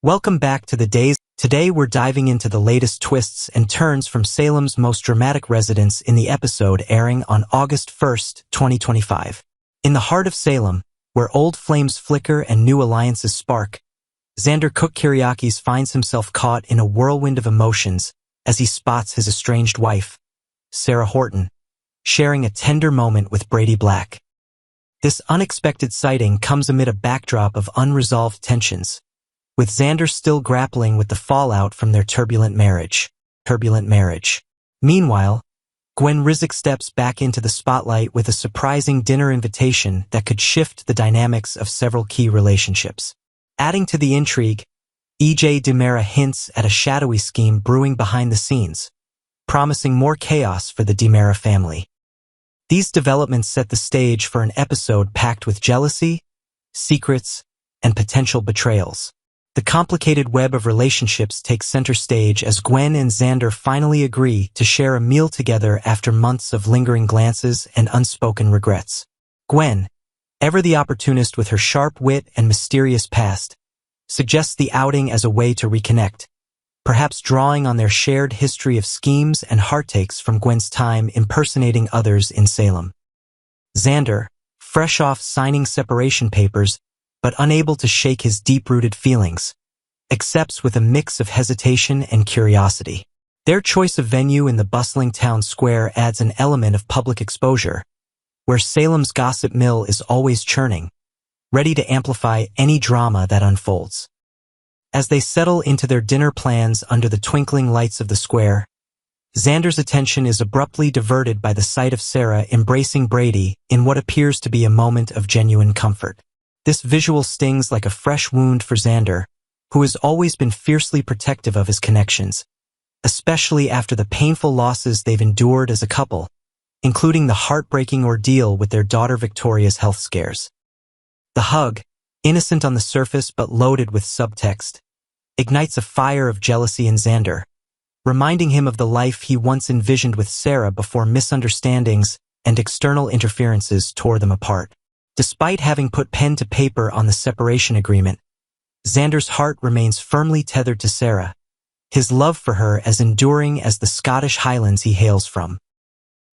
Welcome back to the days. Today we're diving into the latest twists and turns from Salem's most dramatic residence in the episode airing on August 1st, 2025. In the heart of Salem, where old flames flicker and new alliances spark, Xander Cook-Kyriakis finds himself caught in a whirlwind of emotions as he spots his estranged wife, Sarah Horton, sharing a tender moment with Brady Black. This unexpected sighting comes amid a backdrop of unresolved tensions, with Xander still grappling with the fallout from their turbulent marriage. Meanwhile, Gwen Rizek steps back into the spotlight with a surprising dinner invitation that could shift the dynamics of several key relationships. Adding to the intrigue, E.J. DiMera hints at a shadowy scheme brewing behind the scenes, promising more chaos for the DiMera family. These developments set the stage for an episode packed with jealousy, secrets, and potential betrayals. The complicated web of relationships takes center stage as Gwen and Xander finally agree to share a meal together after months of lingering glances and unspoken regrets. Gwen, ever the opportunist with her sharp wit and mysterious past, suggests the outing as a way to reconnect, perhaps drawing on their shared history of schemes and heartaches from Gwen's time impersonating others in Salem. Xander, fresh off signing separation papers, but unable to shake his deep-rooted feelings, accepts with a mix of hesitation and curiosity. Their choice of venue in the bustling town square adds an element of public exposure, where Salem's gossip mill is always churning, ready to amplify any drama that unfolds. As they settle into their dinner plans under the twinkling lights of the square, Xander's attention is abruptly diverted by the sight of Sarah embracing Brady in what appears to be a moment of genuine comfort. This visual stings like a fresh wound for Xander, who has always been fiercely protective of his connections, especially after the painful losses they've endured as a couple, including the heartbreaking ordeal with their daughter Victoria's health scares. The hug, innocent on the surface but loaded with subtext, ignites a fire of jealousy in Xander, reminding him of the life he once envisioned with Sarah before misunderstandings and external interferences tore them apart. Despite having put pen to paper on the separation agreement, Xander's heart remains firmly tethered to Sarah, his love for her as enduring as the Scottish Highlands he hails from.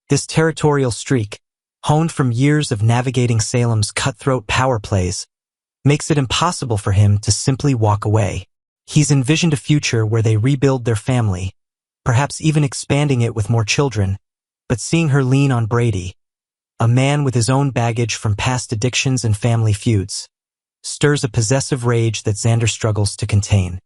This territorial streak, honed from years of navigating Salem's cutthroat power plays, makes it impossible for him to simply walk away. He's envisioned a future where they rebuild their family, perhaps even expanding it with more children, but seeing her lean on Brady, a man with his own baggage from past addictions and family feuds, stirs a possessive rage that Xander struggles to contain.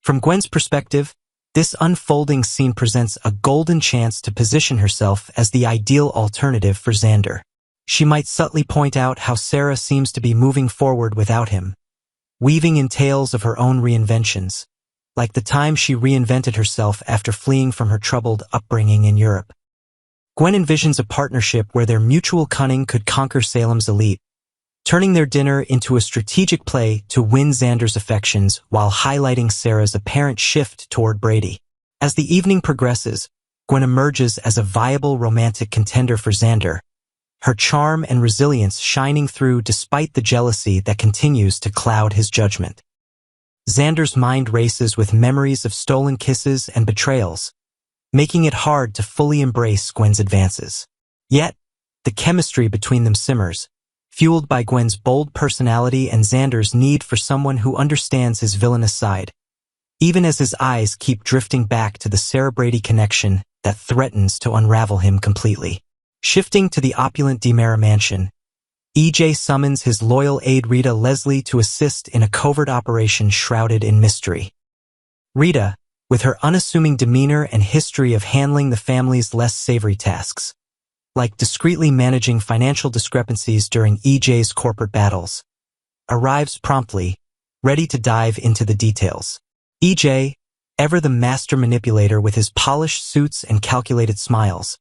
From Gwen's perspective, this unfolding scene presents a golden chance to position herself as the ideal alternative for Xander. She might subtly point out how Sarah seems to be moving forward without him, weaving in tales of her own reinventions, like the time she reinvented herself after fleeing from her troubled upbringing in Europe. Gwen envisions a partnership where their mutual cunning could conquer Salem's elite, turning their dinner into a strategic play to win Xander's affections while highlighting Sarah's apparent shift toward Brady. As the evening progresses, Gwen emerges as a viable romantic contender for Xander, her charm and resilience shining through despite the jealousy that continues to cloud his judgment. Xander's mind races with memories of stolen kisses and betrayals, making it hard to fully embrace Gwen's advances. Yet, the chemistry between them simmers, fueled by Gwen's bold personality and Xander's need for someone who understands his villainous side, even as his eyes keep drifting back to the Sarah Brady connection that threatens to unravel him completely. Shifting to the opulent DiMera mansion, E.J. summons his loyal aide Rita Leslie to assist in a covert operation shrouded in mystery. Rita, with her unassuming demeanor and history of handling the family's less savory tasks, like discreetly managing financial discrepancies during EJ's corporate battles, arrives promptly, ready to dive into the details. EJ, ever the master manipulator with his polished suits and calculated smiles,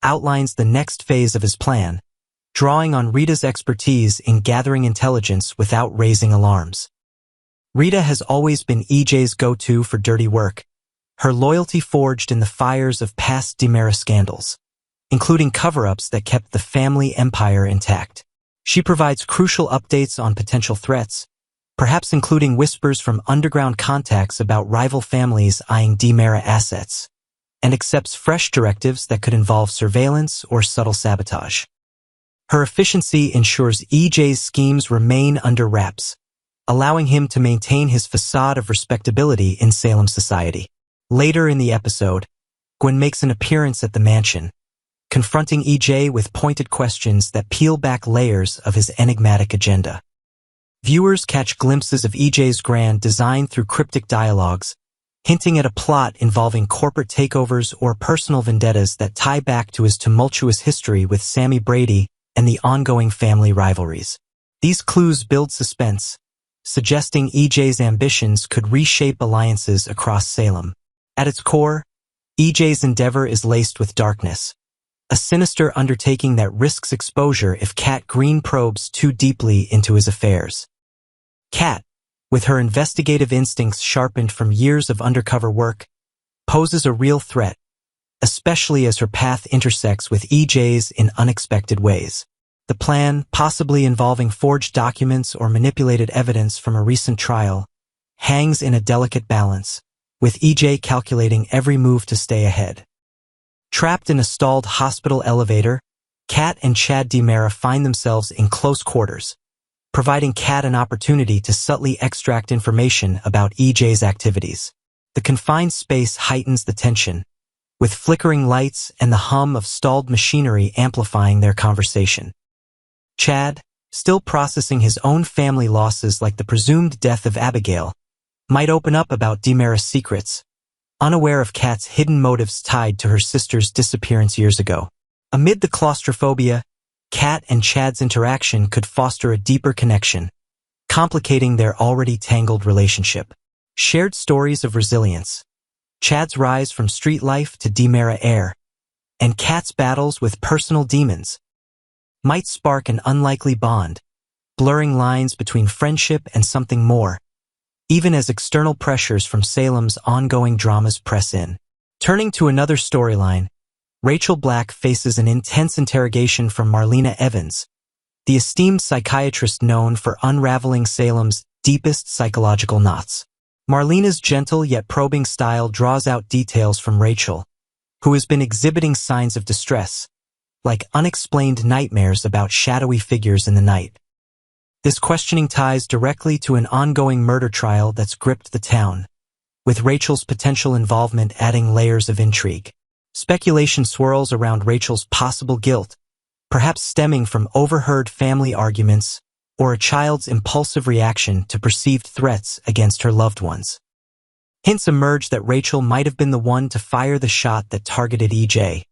outlines the next phase of his plan, drawing on Rita's expertise in gathering intelligence without raising alarms. Rita has always been EJ's go-to for dirty work, her loyalty forged in the fires of past DiMera scandals, including cover-ups that kept the family empire intact. She provides crucial updates on potential threats, perhaps including whispers from underground contacts about rival families eyeing DiMera assets, and accepts fresh directives that could involve surveillance or subtle sabotage. Her efficiency ensures EJ's schemes remain under wraps, allowing him to maintain his facade of respectability in Salem society. Later in the episode, Gwen makes an appearance at the mansion, confronting EJ with pointed questions that peel back layers of his enigmatic agenda. Viewers catch glimpses of EJ's grand design through cryptic dialogues, hinting at a plot involving corporate takeovers or personal vendettas that tie back to his tumultuous history with Sammy Brady and the ongoing family rivalries. These clues build suspense, suggesting EJ's ambitions could reshape alliances across Salem. At its core, EJ's endeavor is laced with darkness, a sinister undertaking that risks exposure if Kat Green probes too deeply into his affairs. Kat, with her investigative instincts sharpened from years of undercover work, poses a real threat, especially as her path intersects with EJ's in unexpected ways. The plan, possibly involving forged documents or manipulated evidence from a recent trial, hangs in a delicate balance, with EJ calculating every move to stay ahead. Trapped in a stalled hospital elevator, Kat and Chad DiMera find themselves in close quarters, providing Kat an opportunity to subtly extract information about EJ's activities. The confined space heightens the tension, with flickering lights and the hum of stalled machinery amplifying their conversation. Chad, still processing his own family losses like the presumed death of Abigail, might open up about DiMera's secrets, unaware of Kat's hidden motives tied to her sister's disappearance years ago. Amid the claustrophobia, Kat and Chad's interaction could foster a deeper connection, complicating their already tangled relationship. Shared stories of resilience, Chad's rise from street life to DiMera air, and Kat's battles with personal demons, might spark an unlikely bond, blurring lines between friendship and something more, even as external pressures from Salem's ongoing dramas press in. Turning to another storyline, Rachel Black faces an intense interrogation from Marlena Evans, the esteemed psychiatrist known for unraveling Salem's deepest psychological knots. Marlena's gentle yet probing style draws out details from Rachel, who has been exhibiting signs of distress, like unexplained nightmares about shadowy figures in the night. This questioning ties directly to an ongoing murder trial that's gripped the town, with Rachel's potential involvement adding layers of intrigue. Speculation swirls around Rachel's possible guilt, perhaps stemming from overheard family arguments or a child's impulsive reaction to perceived threats against her loved ones. Hints emerge that Rachel might have been the one to fire the shot that targeted EJ,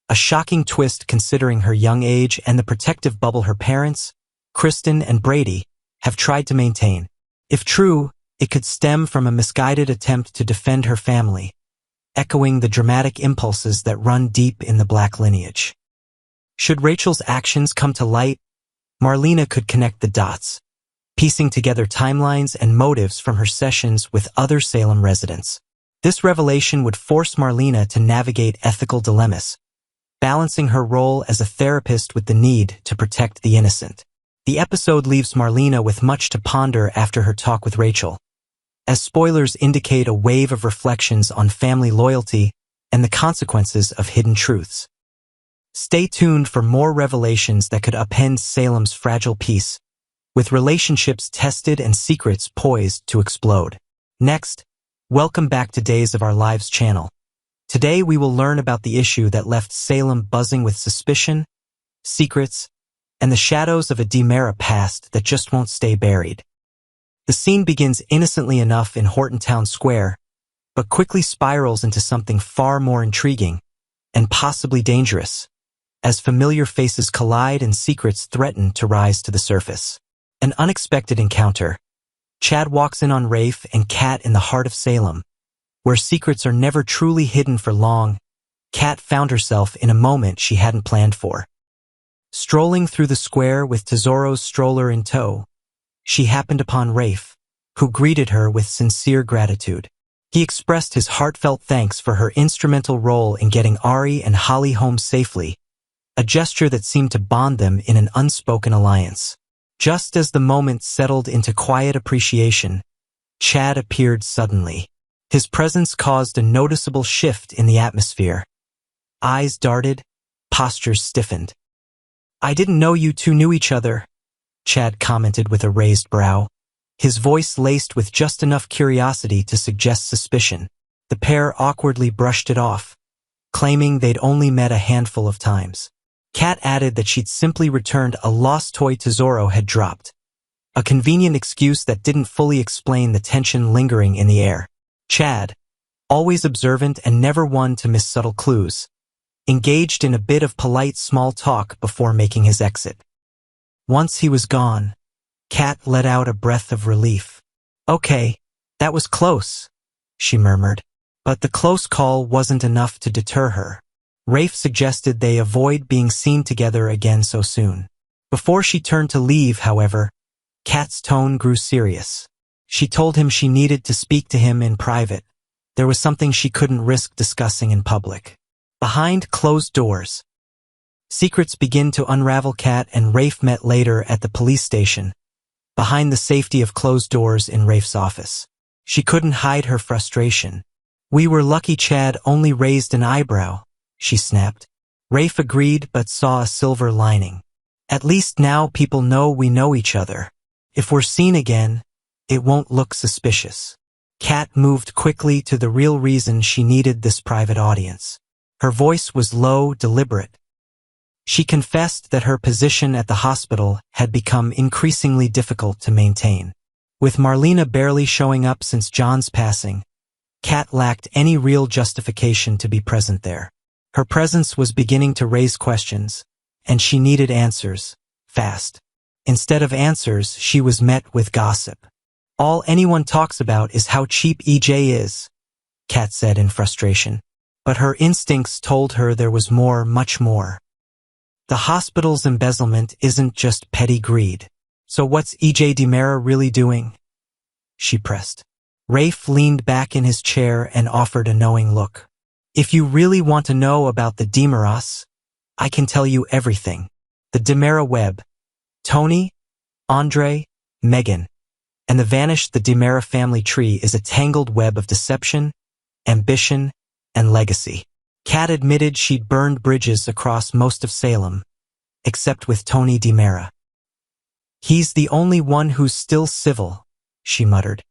a shocking twist considering her young age and the protective bubble her parents, Kristen and Brady, have tried to maintain. If true, it could stem from a misguided attempt to defend her family, echoing the dramatic impulses that run deep in the Black lineage. Should Rachel's actions come to light, Marlena could connect the dots, piecing together timelines and motives from her sessions with other Salem residents. This revelation would force Marlena to navigate ethical dilemmas, balancing her role as a therapist with the need to protect the innocent. The episode leaves Marlena with much to ponder after her talk with Rachel, as spoilers indicate a wave of reflections on family loyalty and the consequences of hidden truths. Stay tuned for more revelations that could upend Salem's fragile peace, with relationships tested and secrets poised to explode. Next, welcome back to Days of Our Lives channel. Today we will learn about the issue that left Salem buzzing with suspicion, secrets, and the shadows of a DiMera past that just won't stay buried. The scene begins innocently enough in Horton Town Square, but quickly spirals into something far more intriguing and possibly dangerous, as familiar faces collide and secrets threaten to rise to the surface. An unexpected encounter. Chad walks in on Rafe and Kat in the heart of Salem, where secrets are never truly hidden for long. Kat found herself in a moment she hadn't planned for. Strolling through the square with Tesoro's stroller in tow, she happened upon Rafe, who greeted her with sincere gratitude. He expressed his heartfelt thanks for her instrumental role in getting Ari and Holly home safely, a gesture that seemed to bond them in an unspoken alliance. Just as the moment settled into quiet appreciation, Chad appeared suddenly. His presence caused a noticeable shift in the atmosphere. Eyes darted, postures stiffened. "I didn't know you two knew each other," Chad commented with a raised brow, his voice laced with just enough curiosity to suggest suspicion. The pair awkwardly brushed it off, claiming they'd only met a handful of times. Kat added that she'd simply returned a lost toy Tesoro had dropped, a convenient excuse that didn't fully explain the tension lingering in the air. Chad, always observant and never one to miss subtle clues, engaged in a bit of polite small talk before making his exit. Once he was gone, Kat let out a breath of relief. "Okay, that was close," she murmured. But the close call wasn't enough to deter her. Rafe suggested they avoid being seen together again so soon. Before she turned to leave, however, Kat's tone grew serious. She told him she needed to speak to him in private. There was something she couldn't risk discussing in public. Behind closed doors. Secrets begin to unravel. Kat and Rafe met later at the police station, behind the safety of closed doors in Rafe's office. She couldn't hide her frustration. "We were lucky Chad only raised an eyebrow," she snapped. Rafe agreed but saw a silver lining. "At least now people know we know each other. If we're seen again, it won't look suspicious." Kat moved quickly to the real reason she needed this private audience. Her voice was low, deliberate. She confessed that her position at the hospital had become increasingly difficult to maintain. With Marlena barely showing up since John's passing, Kat lacked any real justification to be present there. Her presence was beginning to raise questions, and she needed answers, fast. Instead of answers, she was met with gossip. "All anyone talks about is how cheap EJ is," Kat said in frustration. But her instincts told her there was more, much more. The hospital's embezzlement isn't just petty greed. "So what's EJ DiMera really doing?" she pressed. Rafe leaned back in his chair and offered a knowing look. "If you really want to know about the DiMeras, I can tell you everything. The DiMera web, Tony, Andre, Megan, and the vanished the DiMera family tree is a tangled web of deception, ambition, and legacy." Kat admitted she'd burned bridges across most of Salem, except with Tony DiMera. "He's the only one who's still civil," she muttered.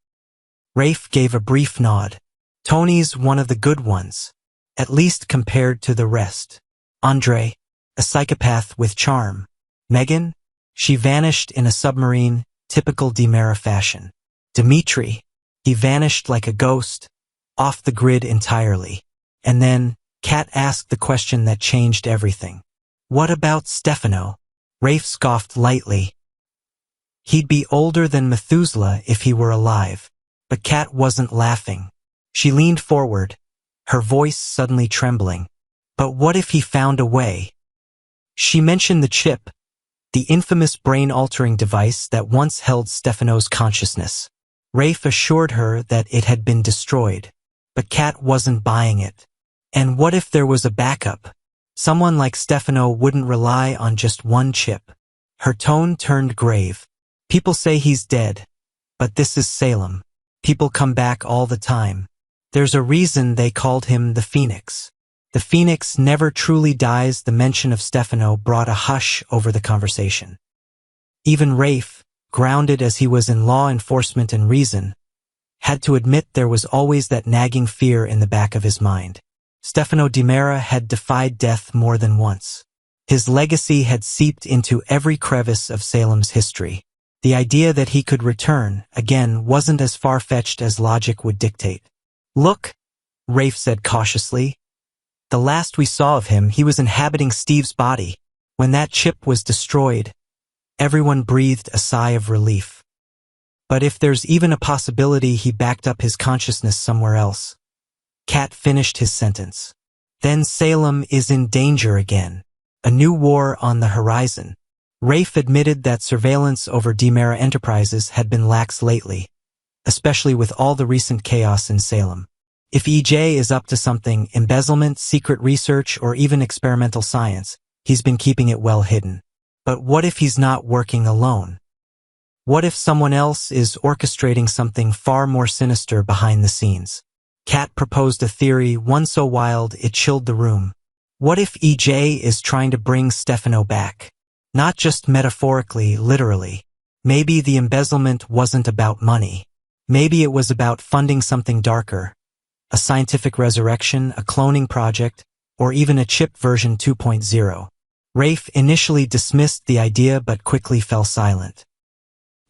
Rafe gave a brief nod. "Tony's one of the good ones, at least compared to the rest. Andre, a psychopath with charm. Megan, she vanished in a submarine, typical DiMera fashion. Dimitri, he vanished like a ghost, off the grid entirely. And then, Kat asked the question that changed everything. "What about Stefano?" Rafe scoffed lightly. "He'd be older than Methuselah if he were alive." But Kat wasn't laughing. She leaned forward, her voice suddenly trembling. "But what if he found a way?" She mentioned the chip, the infamous brain-altering device that once held Stefano's consciousness. Rafe assured her that it had been destroyed, but Kat wasn't buying it. And what if there was a backup? Someone like Stefano wouldn't rely on just one chip. Her tone turned grave. "People say he's dead, but this is Salem. People come back all the time. There's a reason they called him the Phoenix. The Phoenix never truly dies." The mention of Stefano brought a hush over the conversation. Even Rafe, grounded as he was in law enforcement and reason, had to admit there was always that nagging fear in the back of his mind. Stefano DiMera had defied death more than once. His legacy had seeped into every crevice of Salem's history. The idea that he could return, again, wasn't as far-fetched as logic would dictate. "Look," Rafe said cautiously. "The last we saw of him, he was inhabiting Steve's body. When that chip was destroyed, everyone breathed a sigh of relief. But if there's even a possibility he backed up his consciousness somewhere else." Kat finished his sentence. "Then Salem is in danger again. A new war on the horizon." Rafe admitted that surveillance over DiMera Enterprises had been lax lately, especially with all the recent chaos in Salem. If EJ is up to something, embezzlement, secret research, or even experimental science, he's been keeping it well hidden. But what if he's not working alone? What if someone else is orchestrating something far more sinister behind the scenes? Kat proposed a theory, one so wild it chilled the room. What if EJ is trying to bring Stefano back? Not just metaphorically, literally. Maybe the embezzlement wasn't about money. Maybe it was about funding something darker. A scientific resurrection, a cloning project, or even a chip version 2.0. Rafe initially dismissed the idea but quickly fell silent.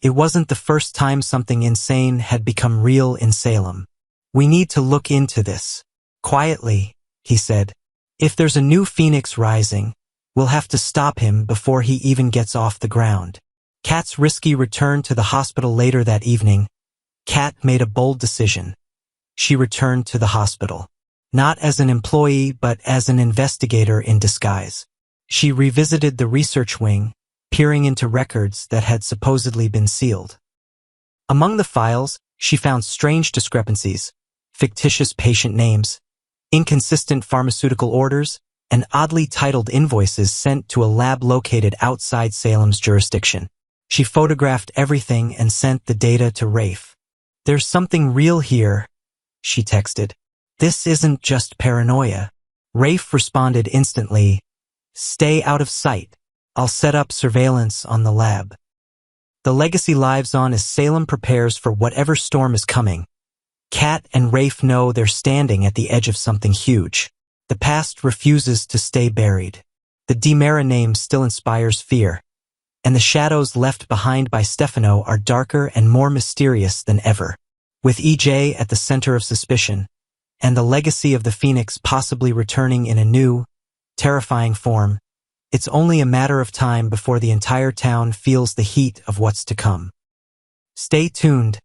It wasn't the first time something insane had become real in Salem. We need to look into this. Quietly, he said. If there's a new phoenix rising, we'll have to stop him before he even gets off the ground. Kat's risky return to the hospital later that evening. Kat made a bold decision. She returned to the hospital. Not as an employee, but as an investigator in disguise. She revisited the research wing, peering into records that had supposedly been sealed. Among the files, she found strange discrepancies, fictitious patient names, inconsistent pharmaceutical orders, and oddly titled invoices sent to a lab located outside Salem's jurisdiction. She photographed everything and sent the data to Rafe. "There's something real here," she texted. "This isn't just paranoia." Rafe responded instantly, "Stay out of sight. I'll set up surveillance on the lab." The legacy lives on as Salem prepares for whatever storm is coming. Kat and Rafe know they're standing at the edge of something huge. The past refuses to stay buried. The DiMera name still inspires fear, and the shadows left behind by Stefano are darker and more mysterious than ever. With EJ at the center of suspicion, and the legacy of the Phoenix possibly returning in a new, terrifying form, it's only a matter of time before the entire town feels the heat of what's to come. Stay tuned,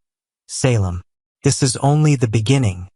Salem. This is only the beginning.